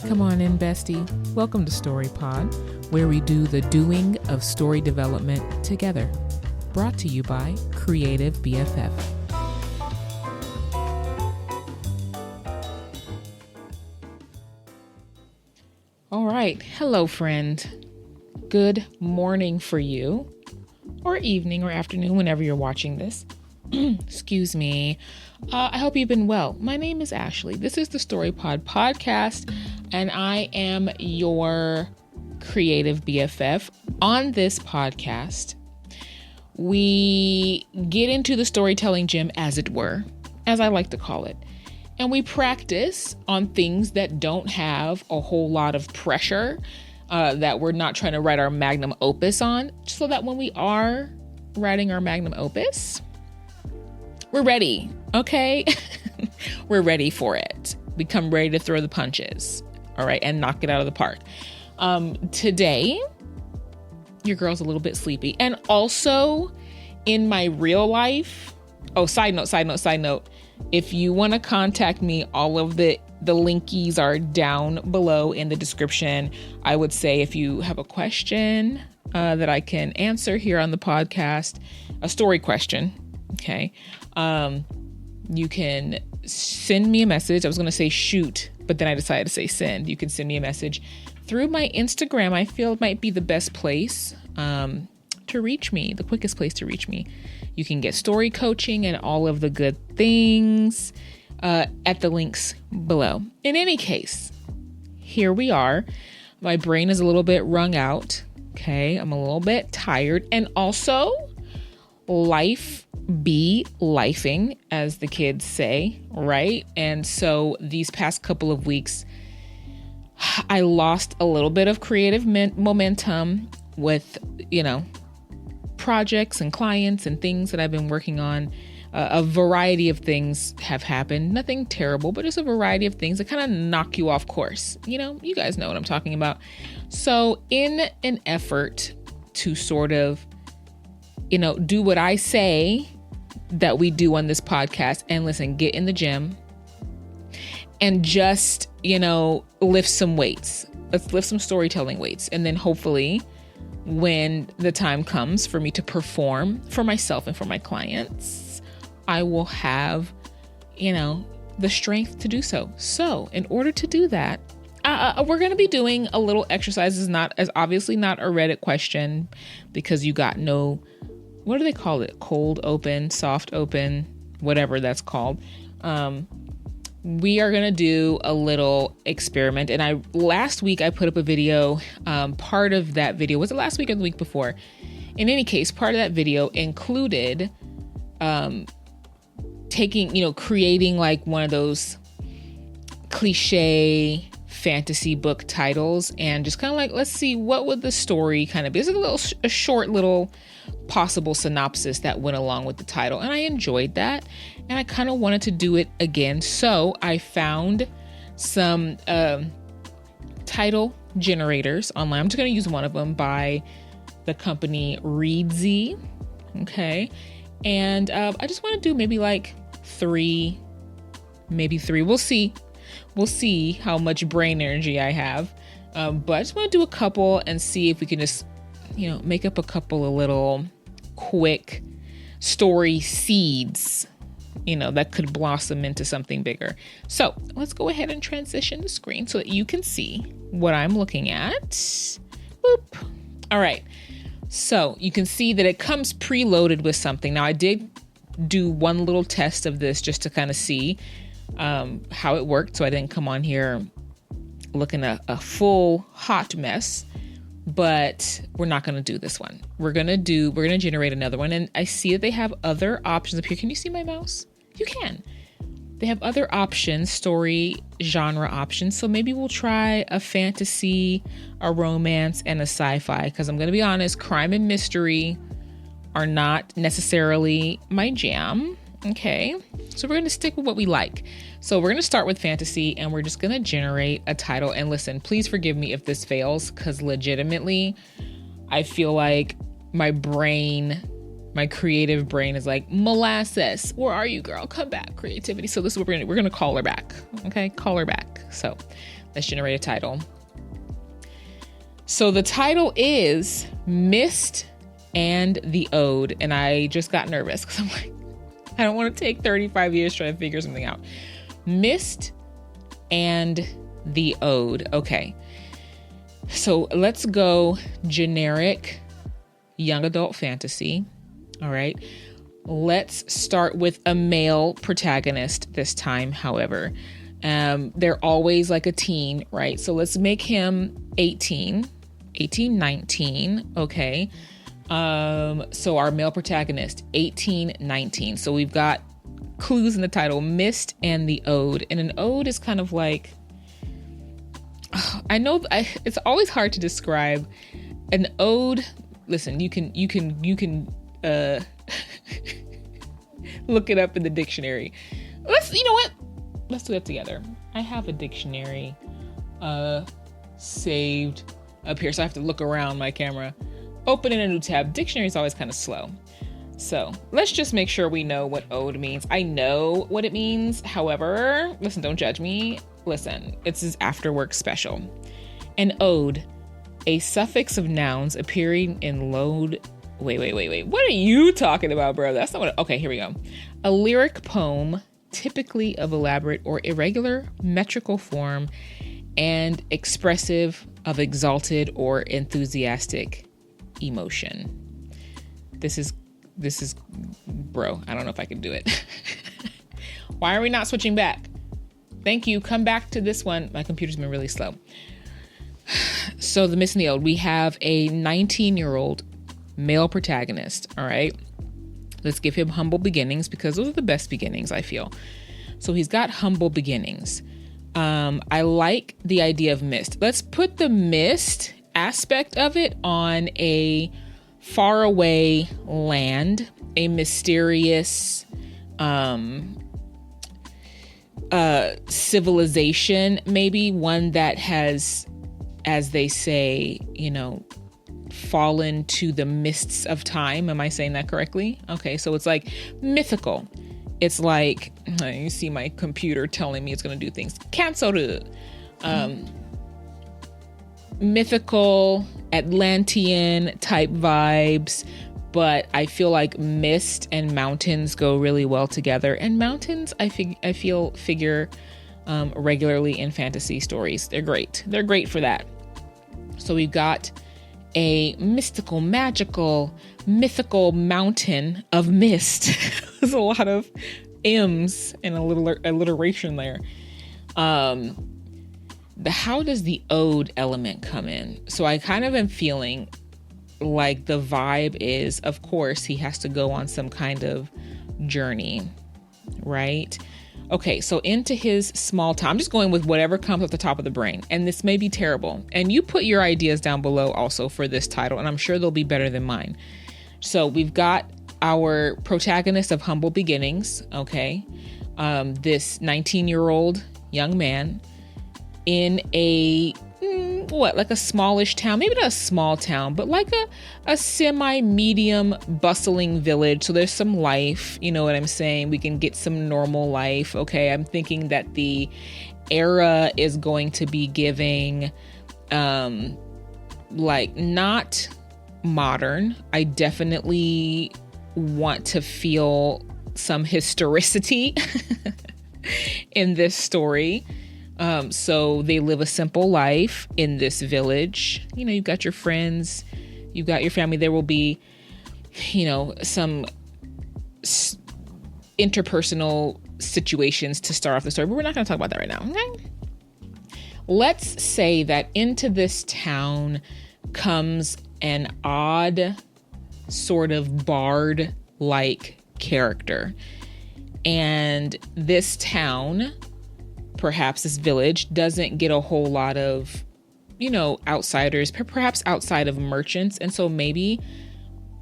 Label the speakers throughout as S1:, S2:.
S1: Come on in, bestie. Welcome to StoryPod, where we do the doing of story development together. Brought to you by Creative BFF. All right. Hello, friend. Good morning for you, or evening or afternoon, whenever you're watching this. Excuse me. I hope you've been well. My name is Ashley. This is the StoryPod podcast, and I am your creative BFF. On this podcast, we get into the storytelling gym, as it were, as I like to call it, and we practice on things that don't have a whole lot of pressure, that we're not trying to write our magnum opus on, so that when we are writing our magnum opus, we're ready, okay? We're ready for it. We come ready to throw the punches, all right, and knock it out of the park. Today, your girl's a little bit sleepy. And also, in my real life, side note, if you want to contact me, all of the linkies are down below in the description. I would say if you have a question that I can answer here on the podcast, a story question, okay, you can send me a message. I was going to say shoot, but then I decided to say send. You can send me a message through my Instagram. I feel it might be the best place to reach me, the quickest place to reach me. You can get story coaching and all of the good things at the links below. In any case, here we are. My brain is a little bit wrung out. Okay, I'm a little bit tired, and also life be lifing, as the kids say, right? And so these past couple of weeks, I lost a little bit of creative momentum with, projects and clients and things that I've been working on. A variety of things have happened. Nothing terrible, but just a variety of things that kind of knock you off course. You guys know what I'm talking about. So in an effort to sort of, do what I say that we do on this podcast, and listen, get in the gym and just, lift some weights. Let's lift some storytelling weights. And then hopefully when the time comes for me to perform for myself and for my clients, I will have, the strength to do so. So in order to do that, we're going to be doing a little exercises, obviously not a Reddit question, because you got no, what do they call it? Cold open, soft open, whatever that's called. We are going to do a little experiment. And last week I put up a video. Part of that video, was it last week or the week before? In any case, part of that video included creating like one of those cliche fantasy book titles, and just kind of like, let's see, what would the story kind of be? It's a short little possible synopsis that went along with the title, and I enjoyed that, and I kind of wanted to do it again. So I found some title generators online. I'm just going to use one of them by the company Reedsy, okay? And I just want to do maybe like three. We'll see how much brain energy I have. But I just want to do a couple and see if we can just, make up a couple of little quick story seeds, that could blossom into something bigger. So let's go ahead and transition the screen so that you can see what I'm looking at. Boop. All right. So you can see that it comes preloaded with something. Now I did do one little test of this just to kind of see how it worked. So I didn't come on here looking a full hot mess, but we're not going to do this one. We're going to generate another one. And I see that they have other options up here. Can you see my mouse? You can. They have other options, story genre options. So maybe we'll try a fantasy, a romance, and a sci-fi. Because I'm going to be honest, crime and mystery are not necessarily my jam. Okay, so we're going to stick with what we like. So we're going to start with fantasy, and we're just going to generate a title. And listen, please forgive me if this fails, because legitimately, I feel like my creative brain is like, molasses, where are you, girl? Come back, creativity. So this is what we're going to call her back. Okay, call her back. So Let's generate a title. So the title is Mist and the Ode. And I just got nervous because I'm like, I don't want to take 35 years trying to figure something out. Mist and the Ode. Okay. So let's go generic young adult fantasy. All right. Let's start with a male protagonist this time, however. They're always like a teen, right? So let's make him 18, 19. Okay. So our male protagonist, 18, 19. So we've got clues in the title, Mist and the Ode. And an ode is kind of like, it's always hard to describe an ode. Listen, you can look it up in the dictionary. You know what? Let's do that together. I have a dictionary saved up here, so I have to look around my camera. Open in a new tab. Dictionary is always kind of slow. So let's just make sure we know what ode means. I know what it means. However, listen, don't judge me. Listen, it's his after work special. An ode, a suffix of nouns appearing in load. Wait. What are you talking about, bro? That's not what. Okay, here we go. A lyric poem, typically of elaborate or irregular metrical form and expressive of exalted or enthusiastic emotion. This is, bro, I don't know if I can do it. Why are we not switching back? Thank you. Come back to this one. My computer's been really slow. So the Mist and the Ode, we have a 19-year-old male protagonist. All right. Let's give him humble beginnings because those are the best beginnings, I feel. So he's got humble beginnings. I like the idea of mist. Let's put the mist aspect of it on a faraway land, a mysterious civilization, maybe one that has, as they say, fallen to the mists of time. Am I saying that correctly? Okay, so it's like mythical. It's like, you see my computer telling me it's going to do things. Cancel. Mythical, Atlantean type vibes, but I feel like mist and mountains go really well together. And mountains, I figure regularly in fantasy stories. They're great. They're great for that. So we've got a mystical, magical, mythical mountain of mist. There's a lot of M's and a little alliteration there. How does the ode element come in? So I kind of am feeling like the vibe is, of course, he has to go on some kind of journey, right? Okay, so into his small town. I'm just going with whatever comes off the top of the brain. And this may be terrible. And you put your ideas down below also for this title, and I'm sure they'll be better than mine. So we've got our protagonist of humble beginnings, okay? This 19-year-old young man in a, like a smallish town, maybe not a small town, but like a semi-medium bustling village. So there's some life, you know what I'm saying? We can get some normal life. Okay. I'm thinking that the era is going to be giving, like not modern. I definitely want to feel some historicity in this story. So they live a simple life in this village. You've got your friends, you've got your family. There will be, some interpersonal situations to start off the story, but we're not going to talk about that right now. Okay? Let's say that into this town comes an odd sort of bard-like character. And this town, perhaps this village, doesn't get a whole lot of, outsiders, perhaps outside of merchants. And so maybe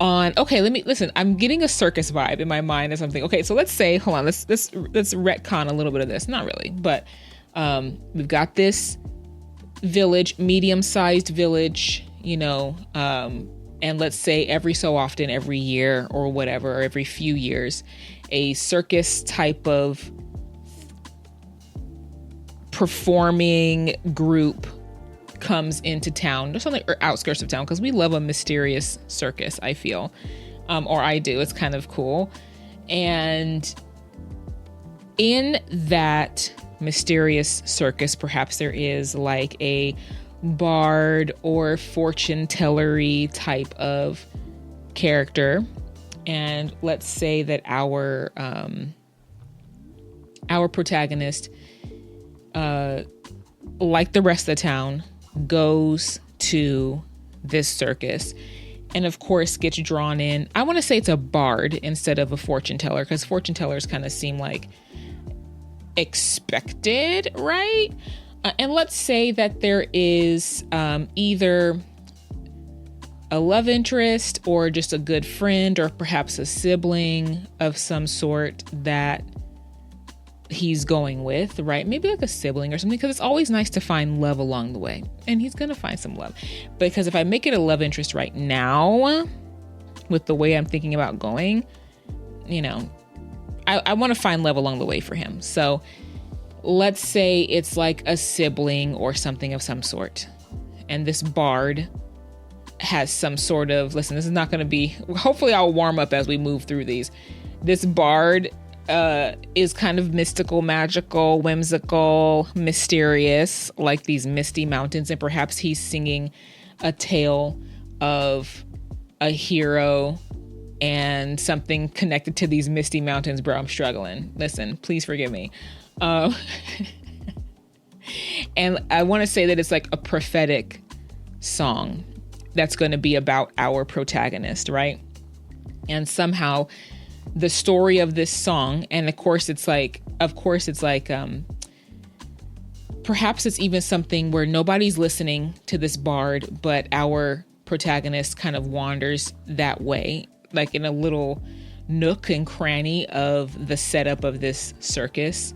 S1: listen, I'm getting a circus vibe in my mind or something. Okay, so let's say, hold on, let's retcon a little bit of this. Not really, but we've got this village, medium-sized village, and let's say every so often, every year or whatever, or every few years, a circus type of performing group comes into town, just on the outskirts of town, because we love a mysterious circus, I feel, or I do. It's kind of cool. And in that mysterious circus, perhaps there is like a bard or fortune tellery type of character. And let's say that our protagonist, like the rest of the town, goes to this circus and of course gets drawn in. I want to say it's a bard instead of a fortune teller, because fortune tellers kind of seem like expected, right? And let's say that there is either a love interest or just a good friend or perhaps a sibling of some sort that he's going with, right? Maybe like a sibling or something, because it's always nice to find love along the way, and he's gonna find some love. Because if I make it a love interest right now, with the way I'm thinking about going, you know, I want to find love along the way for him. So let's say it's like a sibling or something of some sort, and this bard has some sort of, listen, this is not going to be, hopefully I'll warm up as we move through these. This bard is kind of mystical, magical, whimsical, mysterious, like these misty mountains. And perhaps he's singing a tale of a hero and something connected to these misty mountains. Bro, I'm struggling. Listen, please forgive me. And I want to say that it's like a prophetic song that's going to be about our protagonist, right? And somehow the story of this song, and of course it's like perhaps it's even something where nobody's listening to this bard, but our protagonist kind of wanders that way, like in a little nook and cranny of the setup of this circus.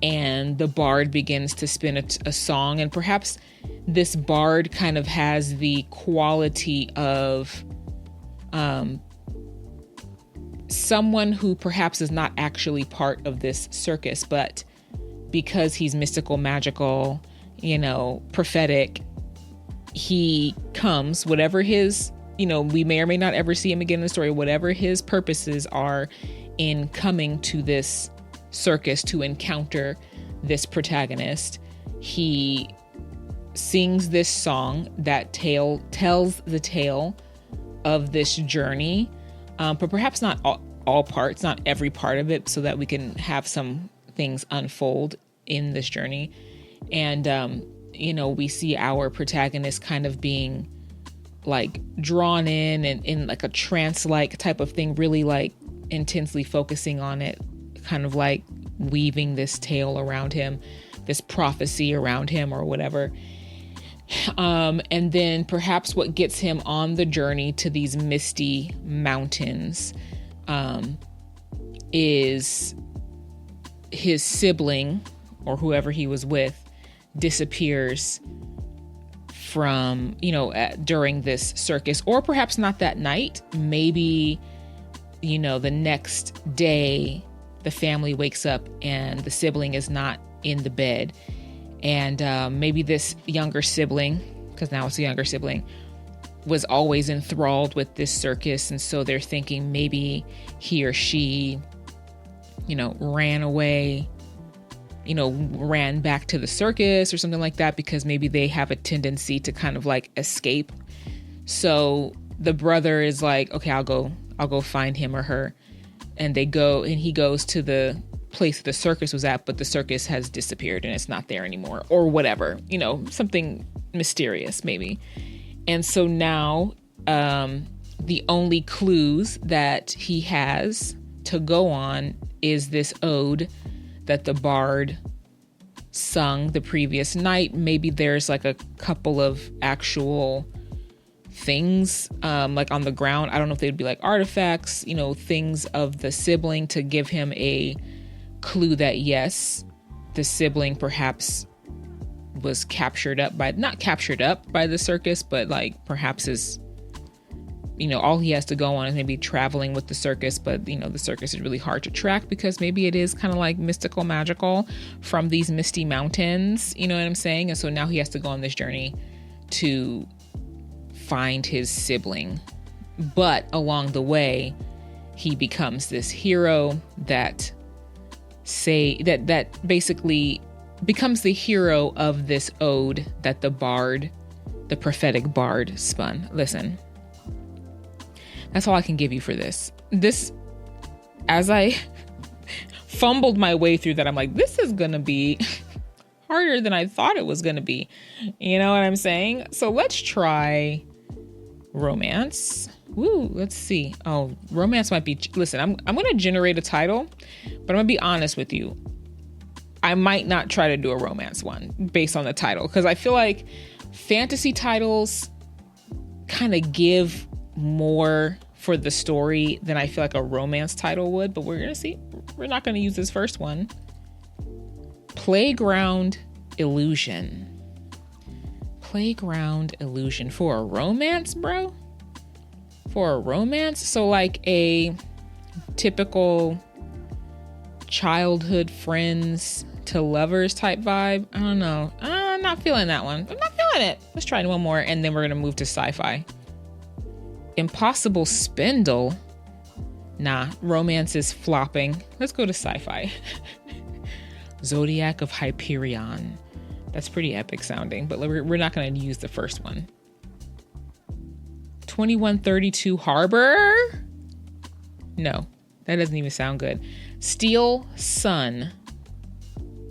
S1: And the bard begins to spin a song, and perhaps this bard kind of has the quality of someone who perhaps is not actually part of this circus, but because he's mystical, magical, you know, prophetic, he comes, whatever his, you know, we may or may not ever see him again in the story, whatever his purposes are in coming to this circus to encounter this protagonist, he sings this song that tells the tale of this journey, but perhaps not all parts, not every part of it, so that we can have some things unfold in this journey. And you know, we see our protagonist kind of being like drawn in and in like a trance-like type of thing, really like intensely focusing on it, kind of like weaving this tale around him, this prophecy around him or whatever. And then perhaps what gets him on the journey to these misty mountains is his sibling or whoever he was with disappears from, you know, during this circus, or perhaps not that night. Maybe, you know, the next day the family wakes up and the sibling is not in the bed. And maybe this younger sibling, because now it's a younger sibling, was always enthralled with this circus. And so they're thinking maybe he or she, you know, ran away, you know, ran back to the circus or something like that, because maybe they have a tendency to kind of like escape. So the brother is like, okay, I'll go find him or her. And they go, and he goes to the place the circus was at, but the circus has disappeared and it's not there anymore, or whatever, you know, something mysterious maybe. And so now the only clues that he has to go on is this ode that the bard sung the previous night. Maybe there's like a couple of actual things like on the ground. I don't know if they'd be like artifacts, you know, things of the sibling to give him a clue that yes, the sibling perhaps was not captured up by the circus, but like perhaps is all he has to go on is maybe traveling with the circus, but the circus is really hard to track because maybe it is kind of like mystical, magical from these misty mountains, you know what I'm saying? And so now he has to go on this journey to find his sibling. But along the way, he becomes this hero that basically becomes the hero of this ode that the prophetic bard spun. Listen, that's all I can give you for this. As I fumbled my way through that, I'm like, this is going to be harder than I thought it was going to be. You know what I'm saying? So let's try romance. Woo, let's see. Oh, romance might be... Listen, I'm going to generate a title, but I'm going to be honest with you. I might not try to do a romance one based on the title, because I feel like fantasy titles kind of give more for the story than I feel like a romance title would, but we're going to see. We're not going to use this first one. Playground Illusion. Playground Illusion for a romance, bro? For a romance? So like a typical childhood friends to lovers type vibe? I don't know. I'm not feeling that one. I'm not feeling it. Let's try one more and then we're going to move to sci-fi. Impossible Spindle. Nah, romance is flopping. Let's go to sci-fi. Zodiac of Hyperion. That's pretty epic sounding, but we're not going to use the first one. 2132 Harbor? No, that doesn't even sound good. Steel Sun.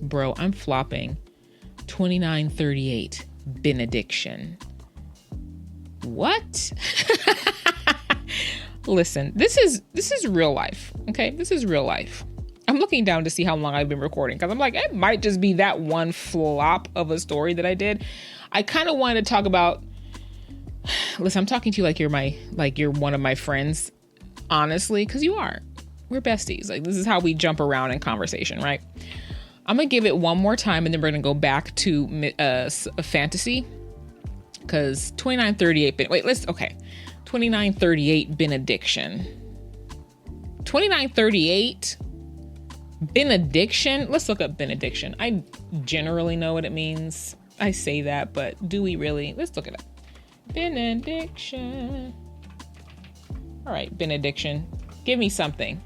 S1: Bro, I'm flopping. 2938 Benediction. What? Listen, this is real life. Okay, this is real life. I'm looking down to see how long I've been recording because I'm like, it might just be that one flop of a story that I did. I kind of wanted to talk about. Listen, I'm talking to you like you're one of my friends, honestly, because you are. We're besties. Like, this is how we jump around in conversation, right? I'm gonna give it one more time, and then we're gonna go back to fantasy, because 2938. Wait, 2938 Benediction. 2938 Benediction. Let's look up benediction. I generally know what it means. I say that, but do we really? Let's look it up. Benediction. All right, benediction. Give me something.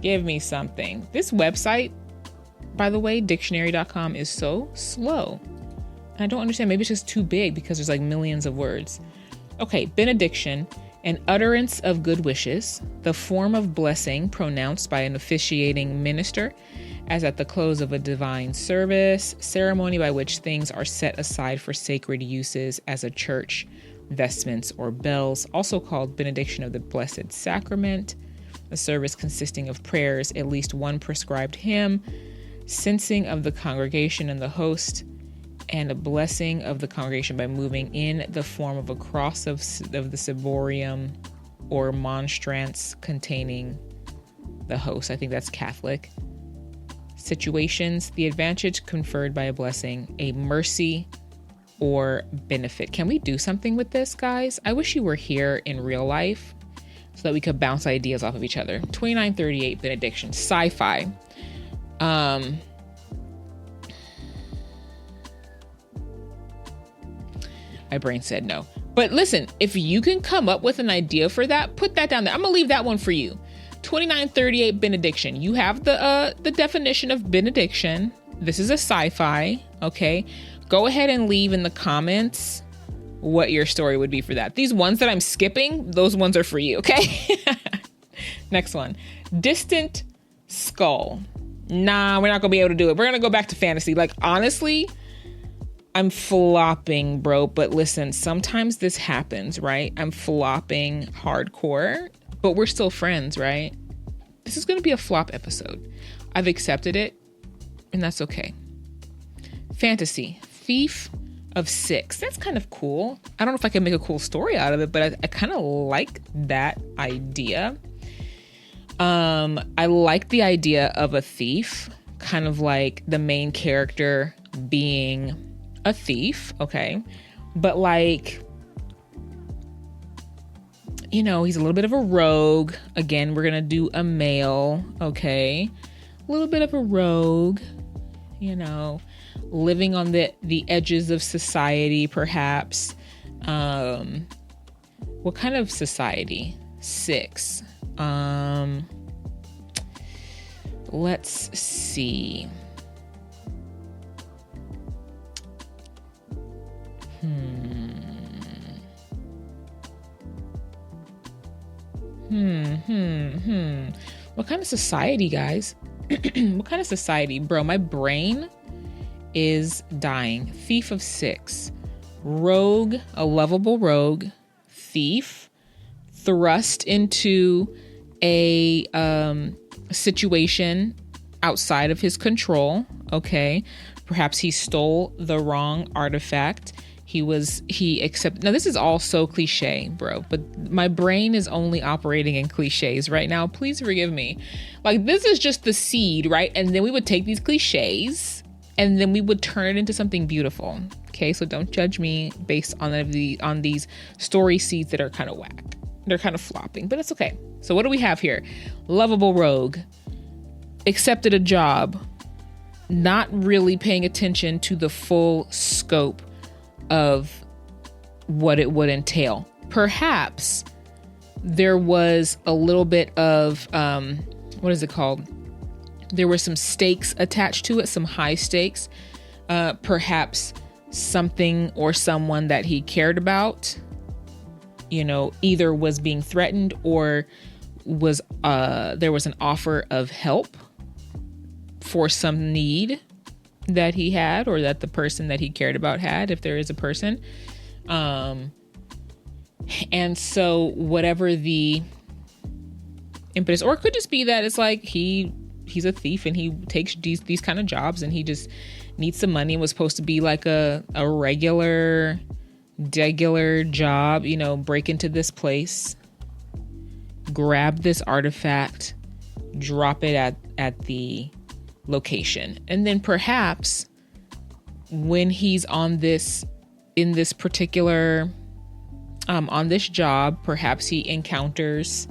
S1: Give me something. This website, by the way, dictionary.com, is so slow. And I don't understand. Maybe it's just too big because there's like millions of words. Okay, benediction, an utterance of good wishes, the form of blessing pronounced by an officiating minister, as at the close of a divine service, ceremony by which things are set aside for sacred uses as a church, vestments, or bells, also called benediction of the Blessed Sacrament, a service consisting of prayers, at least one prescribed hymn, censing of the congregation and the host, and a blessing of the congregation by moving in the form of a cross of the ciborium or monstrance containing the host. I think that's Catholic. Situations, the advantage conferred by a blessing, a mercy or benefit. Can we do something with this, guys? I wish you were here in real life so that we could bounce ideas off of each other. 2938 benediction, sci-fi. My brain said no. But listen, if you can come up with an idea for that, put that down there. I'm gonna leave that one for you. 2938 benediction. You have the definition of benediction. This is a sci-fi, okay? Go ahead and leave in the comments what your story would be for that. These ones that I'm skipping, those ones are for you, okay? Next one. Distant Skull. Nah, we're not gonna be able to do it. We're gonna go back to fantasy. Like, honestly, I'm flopping, bro. But listen, sometimes this happens, right? I'm flopping hardcore, but we're still friends, right? This is going to be a flop episode. I've accepted it, and that's okay. Fantasy. Thief of Six. That's kind of cool. I don't know if I can make a cool story out of it, but I kind of like that idea. I like the idea of a thief, kind of like the main character being a thief, okay? But like, he's a little bit of a rogue. Again, we're going to do a male. Okay. A little bit of a rogue, living on the edges of society, perhaps. What kind of society? 6. Let's see. What kind of society, guys? What kind of society? Bro, my brain is dying. Thief of 6. Rogue, a lovable rogue. Thief. Thrust into a situation outside of his control. Okay. Perhaps he stole the wrong artifact. Now this is all so cliche, bro, but my brain is only operating in cliches right now. Please forgive me. Like, this is just the seed, right? And then we would take these cliches and then we would turn it into something beautiful. Okay. So don't judge me based on these story seeds that are kind of whack. They're kind of flopping, but it's okay. So what do we have here? Lovable rogue, accepted a job, not really paying attention to the full scope of what it would entail. Perhaps there was a little bit of, what is it called? There were some stakes attached to it, some high stakes. Perhaps something or someone that he cared about, either was being threatened or there was an offer of help for some need that he had, or that the person that he cared about had, if there is a person. And so whatever the impetus, or it could just be that it's like he's a thief and he takes these kind of jobs and he just needs some money and was supposed to be like a regular job, break into this place, grab this artifact, drop it at the location. And then perhaps when he's in this particular, on this job, perhaps he encounters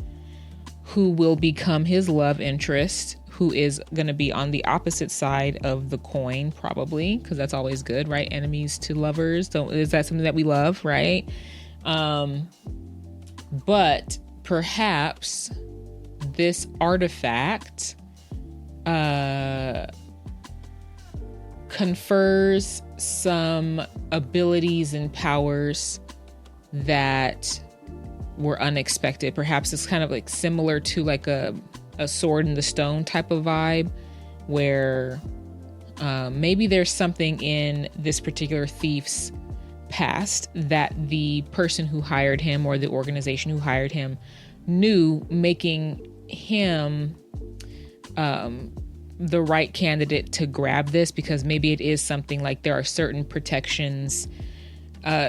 S1: who will become his love interest, who is going to be on the opposite side of the coin, probably, because that's always good, right? Enemies to lovers. Is that something that we love, right? But perhaps this artifact confers some abilities and powers that were unexpected. Perhaps it's kind of like similar to like a sword in the stone type of vibe, where maybe there's something in this particular thief's past that the person who hired him or the organization who hired him knew, making him the right candidate to grab this, because maybe it is something like there are certain protections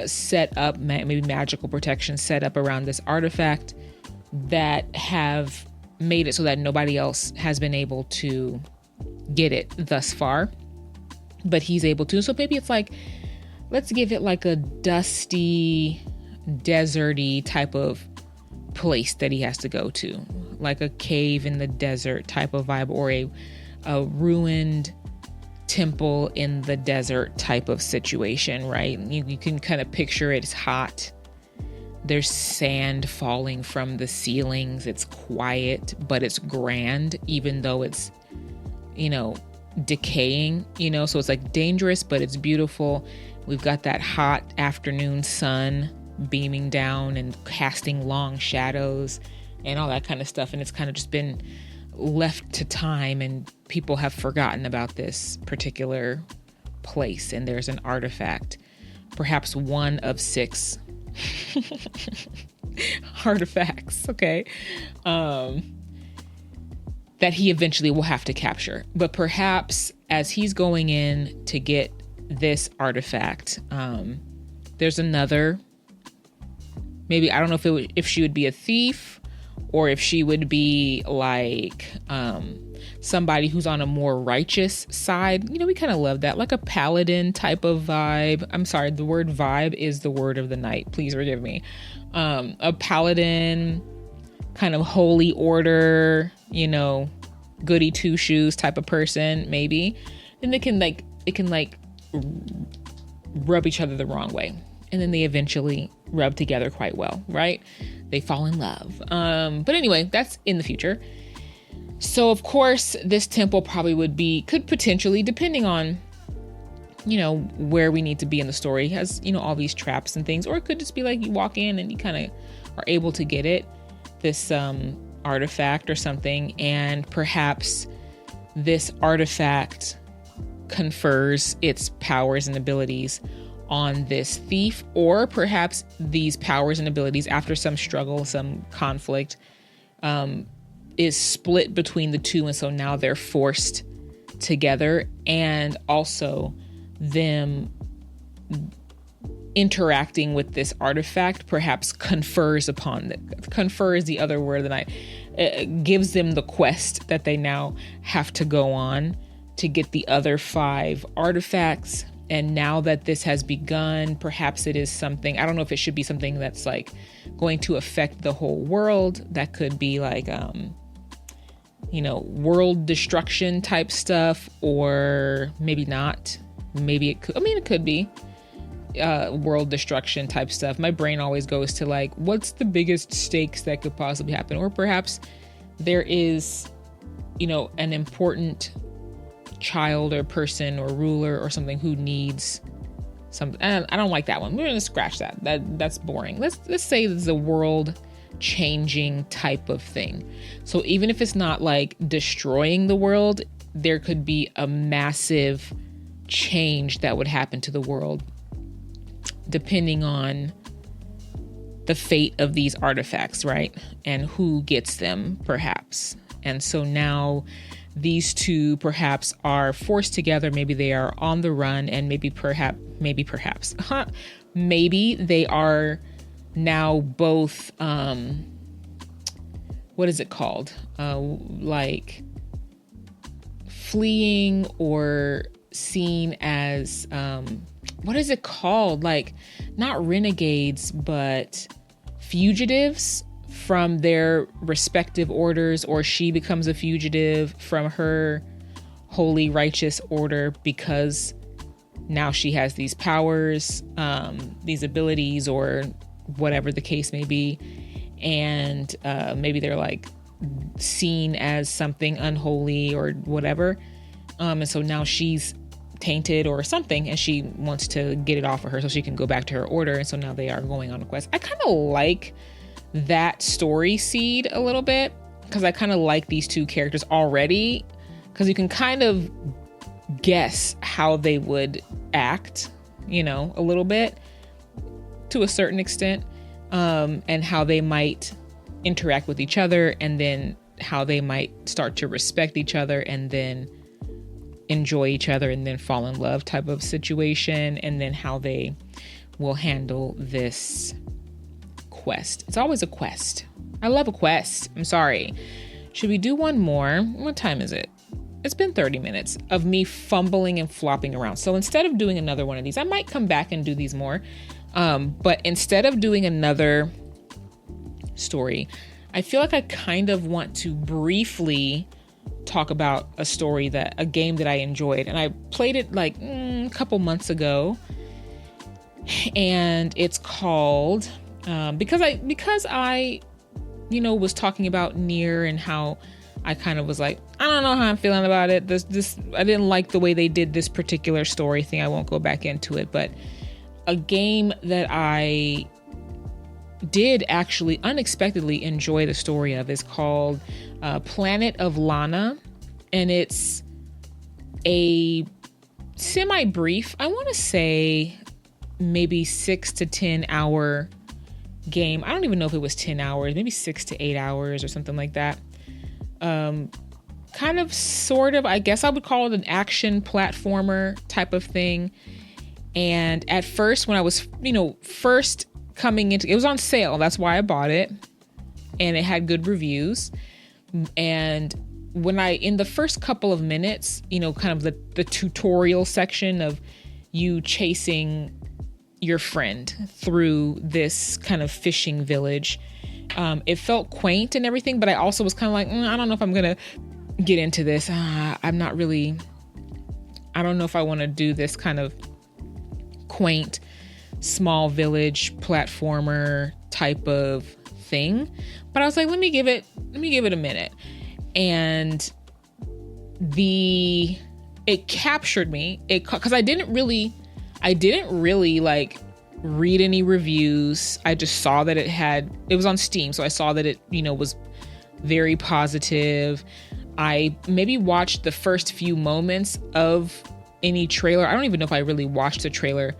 S1: set up, maybe magical protections set up around this artifact that have made it so that nobody else has been able to get it thus far, but he's able to. So maybe it's like, let's give it like a dusty, deserty type of place that he has to go to, like a cave in the desert type of vibe, or a ruined temple in the desert type of situation, right? You can kind of picture it. It's hot. There's sand falling from the ceilings. It's quiet, but it's grand, even though it's, decaying, so it's like dangerous, but it's beautiful. We've got that hot afternoon sun beaming down and casting long shadows and all that kind of stuff. And it's kind of just been left to time, and people have forgotten about this particular place. And there's an artifact, perhaps one of 6 artifacts, okay, that he eventually will have to capture. But perhaps as he's going in to get this artifact, there's another, maybe, I don't know if she would be a thief, or if she would be like somebody who's on a more righteous side. We kind of love that, like a paladin type of vibe. I'm sorry, the word vibe is the word of the night. Please forgive me. A paladin, kind of holy order, goody two shoes type of person, maybe. And it can rub each other the wrong way. And then they eventually rub together quite well, right? They fall in love. But anyway, that's in the future. So of course, this temple probably could potentially, depending on, where we need to be in the story, has, all these traps and things, or it could just be like you walk in and you kind of are able to get this artifact or something. And perhaps this artifact confers its powers and abilities on this thief, or perhaps these powers and abilities, after some struggle, some conflict, is split between the two, and so now they're forced together. And also them interacting with this artifact perhaps confers the other word of the night. It gives them the quest that they now have to go on to get the other 5 artifacts. And now that this has begun, perhaps it is something, I don't know if it should be something that's like going to affect the whole world. That could be like, world destruction type stuff, or maybe not. Maybe it could, it could be world destruction type stuff. My brain always goes to like, what's the biggest stakes that could possibly happen? Or perhaps there is, an important child or person or ruler or something who needs something. I don't like that one. We're gonna scratch that. That's boring. Let's say it's a world changing type of thing. So even if it's not like destroying the world, there could be a massive change that would happen to the world depending on the fate of these artifacts, right? And who gets them, perhaps. And so now these two perhaps are forced together. Maybe they are on the run, and maybe they are now both, what is it called? Like fleeing or seen as, what is it called? Like not renegades, but fugitives from their respective orders, or she becomes a fugitive from her holy righteous order because now she has these powers, these abilities, or whatever the case may be. And maybe they're like seen as something unholy or whatever. And so now she's tainted or something, and she wants to get it off of her so she can go back to her order. And so now they are going on a quest. I kind of like that story seed a little bit, because I kind of like these two characters already, because you can kind of guess how they would act, a little bit to a certain extent, and how they might interact with each other, and then how they might start to respect each other, and then enjoy each other, and then fall in love type of situation, and then how they will handle this quest. It's always a quest. I love a quest. I'm sorry. Should we do one more? What time is it? It's been 30 minutes of me fumbling and flopping around. So instead of doing another one of these, I might come back and do these more. But instead of doing another story, I feel like I kind of want to briefly talk about a game that I enjoyed. And I played it like a couple months ago. And it's called, because I was talking about Nier and how I kind of was like, I don't know how I'm feeling about it. This I didn't like the way they did this particular story thing. I won't go back into it, but a game that I did actually unexpectedly enjoy the story of is called Planet of Lana, and it's a semi-brief, I want to say maybe 6 to 10 hour game. I don't even know if it was 10 hours, maybe 6 to 8 hours or something like that. Kind of, sort of, I guess I would call it an action platformer type of thing. And at first, when I was, first coming into, it was on sale. That's why I bought it. And it had good reviews. And in the first couple of minutes, kind of the tutorial section of you chasing your friend through this kind of fishing village, it felt quaint and everything, but I also was kind of like, I don't know if I'm going to get into this. I don't know if I want to do this kind of quaint, small village platformer type of thing. But I was like, let me give it a minute. And it captured me. Cause I didn't really like read any reviews. I just saw that it was on Steam. So I saw that it, was very positive. I maybe watched the first few moments of any trailer. I don't even know if I really watched the trailer,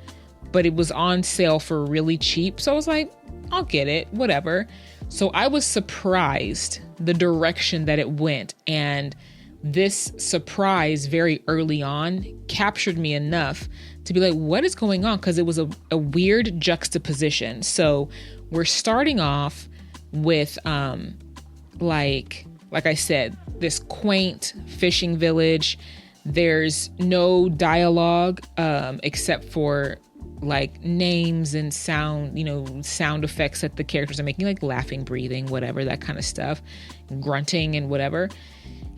S1: but it was on sale for really cheap. So I was like, I'll get it, whatever. So I was surprised the direction that it went. And this surprise very early on captured me enough to be like, what is going on? Because it was a weird juxtaposition. So we're starting off with, like I said, this quaint fishing village. There's no dialogue, except for like names and sound effects that the characters are making, like laughing, breathing, whatever, that kind of stuff, grunting and whatever.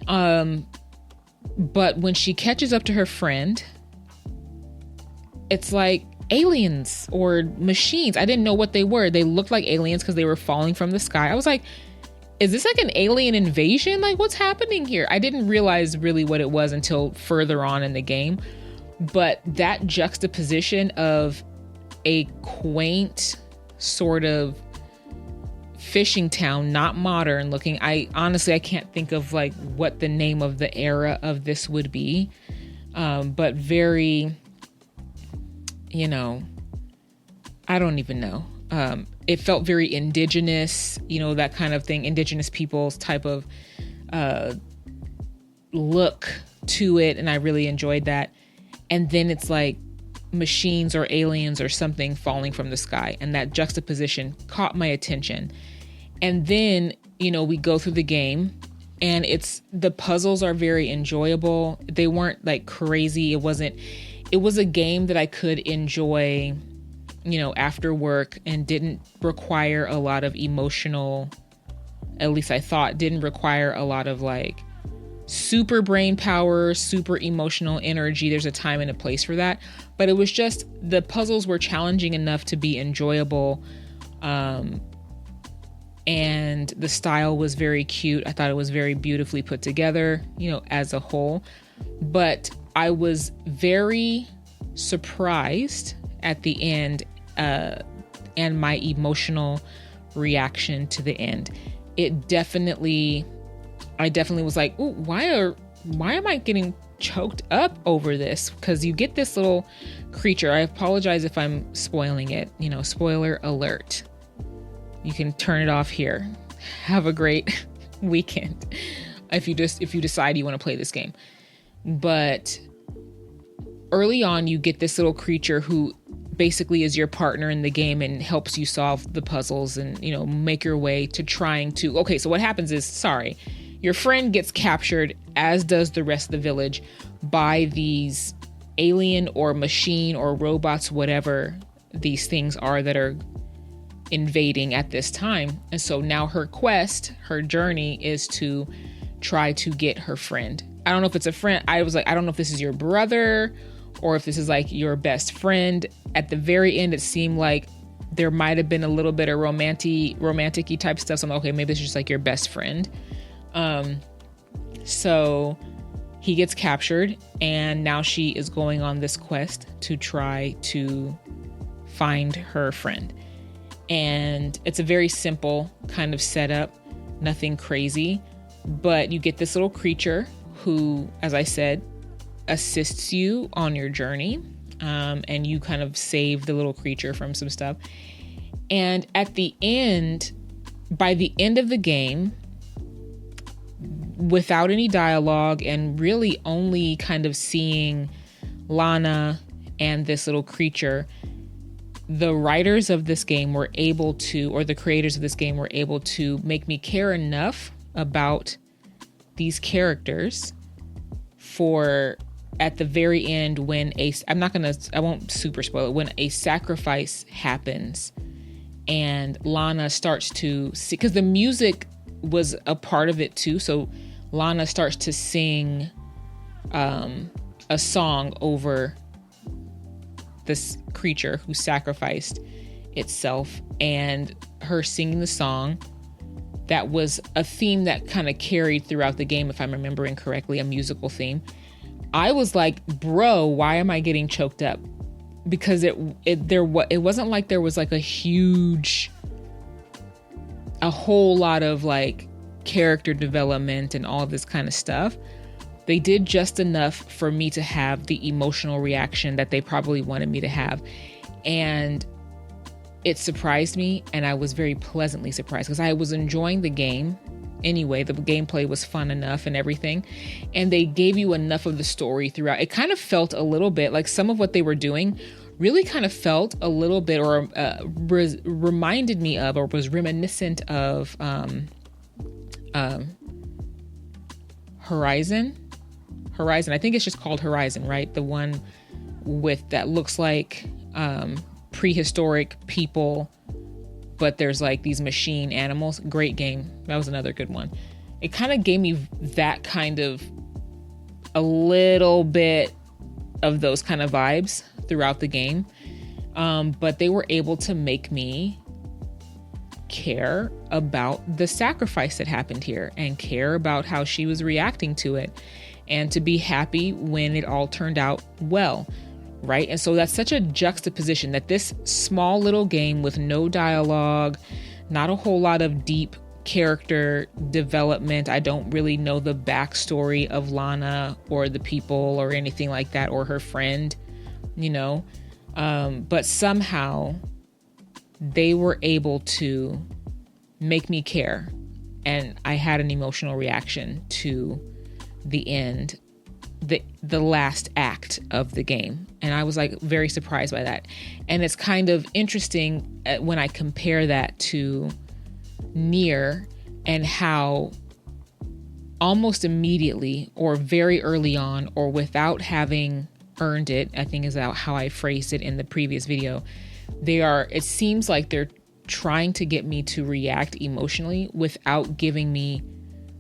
S1: But when she catches up to her friend, it's like aliens or machines. I didn't know what they were. They looked like aliens because they were falling from the sky. I was like, is this like an alien invasion? Like, what's happening here? I didn't realize really what it was until further on in the game. But that juxtaposition of a quaint sort of fishing town, not modern looking. I can't think of like what the name of the era of this would be. But very, I don't even know. It felt very indigenous, that kind of thing, indigenous peoples type of look to it. And I really enjoyed that. And then it's like machines or aliens or something falling from the sky. And that juxtaposition caught my attention. And then, we go through the game and the puzzles are very enjoyable. They weren't like crazy. It was a game that I could enjoy, after work, and didn't require a lot of emotional, at least I thought, didn't require a lot of like super brain power, super emotional energy. There's a time and a place for that. But it was just, the puzzles were challenging enough to be enjoyable. And the style was very cute. I thought it was very beautifully put together, as a whole. But I was very surprised at the end, and my emotional reaction to the end. I definitely was like, ooh, why am I getting choked up over this? Because you get this little creature. I apologize if I'm spoiling it, spoiler alert. You can turn it off here. Have a great weekend if you decide you want to play this game. But early on, you get this little creature who basically is your partner in the game and helps you solve the puzzles and, make your way to trying to... Okay, so what happens is, your friend gets captured, as does the rest of the village, by these alien or machine or robots, whatever these things are that are invading at this time. And so now her journey is to try to get her friend. I don't know if it's a friend. I was like, I don't know if this is your brother or if this is like your best friend. At the very end, it seemed like there might have been a little bit of romantic-y type stuff. So I'm like, okay, maybe it's just like your best friend. So he gets captured, and now she is going on this quest to try to find her friend. And it's a very simple kind of setup, nothing crazy, but you get this little creature who, as I said, assists you on your journey. And you kind of save the little creature from some stuff. And at the end, by the end of the game, without any dialogue and really only kind of seeing Lana and this little creature, the writers of this game were able to, or the creators of this game were able to make me care enough about these characters for at the very end when I won't super spoil it, when a sacrifice happens and Lana starts to see, because the music was a part of it too. So Lana starts to sing a song over this creature who sacrificed itself, and her singing the song, that was a theme that kind of carried throughout the game, if I'm remembering correctly, a musical theme. I was like, bro, why am I getting choked up? Because it wasn't like there was like a whole lot of like character development and all this kind of stuff. They did just enough for me to have the emotional reaction that they probably wanted me to have. And it surprised me, and I was very pleasantly surprised because I was enjoying the game anyway. The gameplay was fun enough and everything. And they gave you enough of the story throughout. It kind of felt a little bit like some of what they were doing really kind of felt a little bit, or reminded me of, or was reminiscent of Horizon. I think it's just called Horizon, right? The one with that looks like prehistoric people, but there's like these machine animals. Great game. That was another good one. It kind of gave me that kind of a little bit of those kind of vibes throughout the game. But they were able to make me care about the sacrifice that happened here and care about how she was reacting to it, and to be happy when it all turned out well, right? And so that's such a juxtaposition, that this small little game with no dialogue, not a whole lot of deep character development. I don't really know the backstory of Lana or the people or anything like that, or her friend, but somehow they were able to make me care. And I had an emotional reaction to the end, the last act of the game. And I was like very surprised by that. And it's kind of interesting when I compare that to Nier, and how almost immediately or very early on, or without having earned it, I think is how I phrased it in the previous video, it seems like they're trying to get me to react emotionally without giving me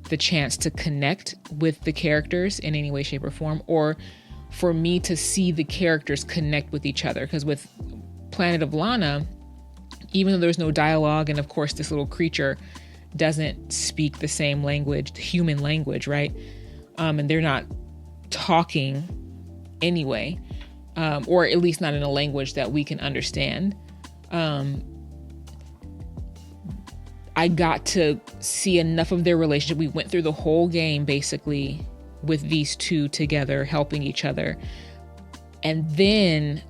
S1: the chance to connect with the characters in any way, shape, or form, or for me to see the characters connect with each other. Because with Planet of Lana, even though there's no dialogue, and of course this little creature doesn't speak the same language, the human language, right? And they're not talking anyway, or at least not in a language that we can understand. I got to see enough of their relationship. We went through the whole game basically with these two together, helping each other. And then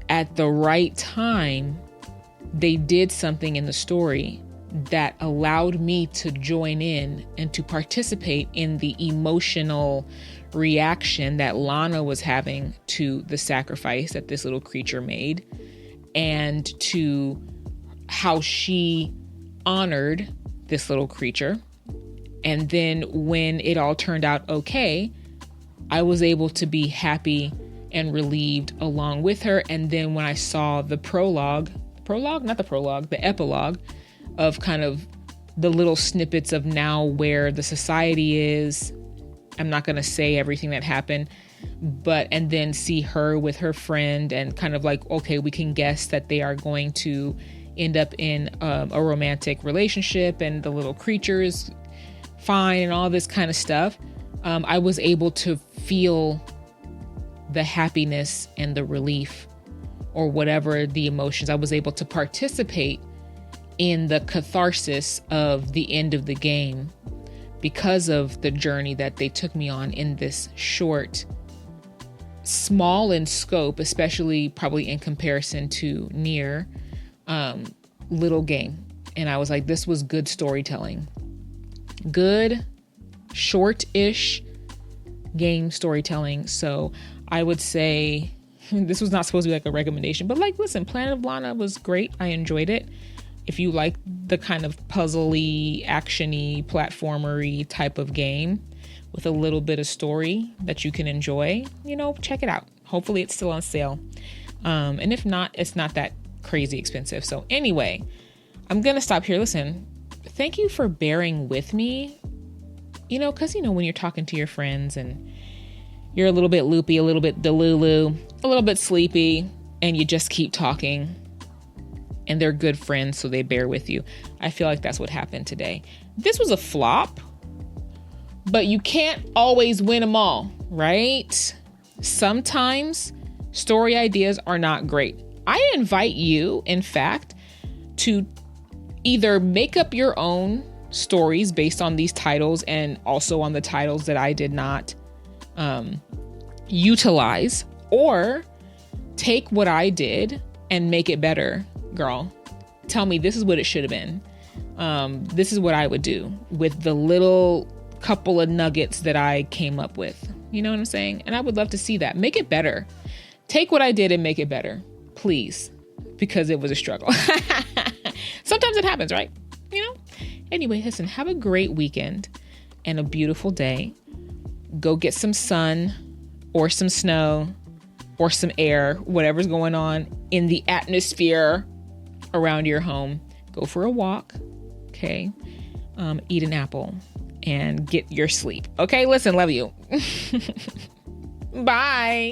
S1: at the right time, they did something in the story that allowed me to join in and to participate in the emotional reaction that Lana was having to the sacrifice that this little creature made, and to how she honored this little creature. And then when it all turned out okay, I was able to be happy and relieved along with her. And then when I saw the epilogue of kind of the little snippets of now where the society is, I'm not going to say everything that happened, and then see her with her friend, and kind of like, okay, we can guess that they are going to end up in a romantic relationship, and the little creature is fine and all this kind of stuff. I was able to feel the happiness and the relief, or whatever the emotions. I was able to participate in the catharsis of the end of the game because of the journey that they took me on in this short, small in scope, especially probably in comparison to Nier, little game. And I was like, this was good storytelling. Good, short-ish game storytelling. So I would say this was not supposed to be like a recommendation, but like, listen, Planet of Lana was great. I enjoyed it. if you like the kind of puzzly, actiony, platformery type of game with a little bit of story that you can enjoy, check it out. Hopefully it's still on sale. And if not, it's not that crazy expensive. So anyway, I'm going to stop here. Listen, thank you for bearing with me, because, when you're talking to your friends and you're a little bit loopy, a little bit delulu, a little bit sleepy, and you just keep talking, and they're good friends, so they bear with you. I feel like that's what happened today. This was a flop, but you can't always win them all, right? Sometimes story ideas are not great. I invite you, in fact, to either make up your own stories based on these titles and also on the titles that I did not utilize, or take what I did and make it better. Girl, tell me this is what it should have been. This is what I would do with the little couple of nuggets that I came up with. You know what I'm saying? And I would love to see that. Make it better. Take what I did and make it better, please, because it was a struggle. Sometimes it happens, right? Anyway, listen, have a great weekend and a beautiful day. Go get some sun or some snow or some air, whatever's going on in the atmosphere around your home. Go for a walk, okay? Eat an apple and get your sleep. Okay, listen, love you. Bye.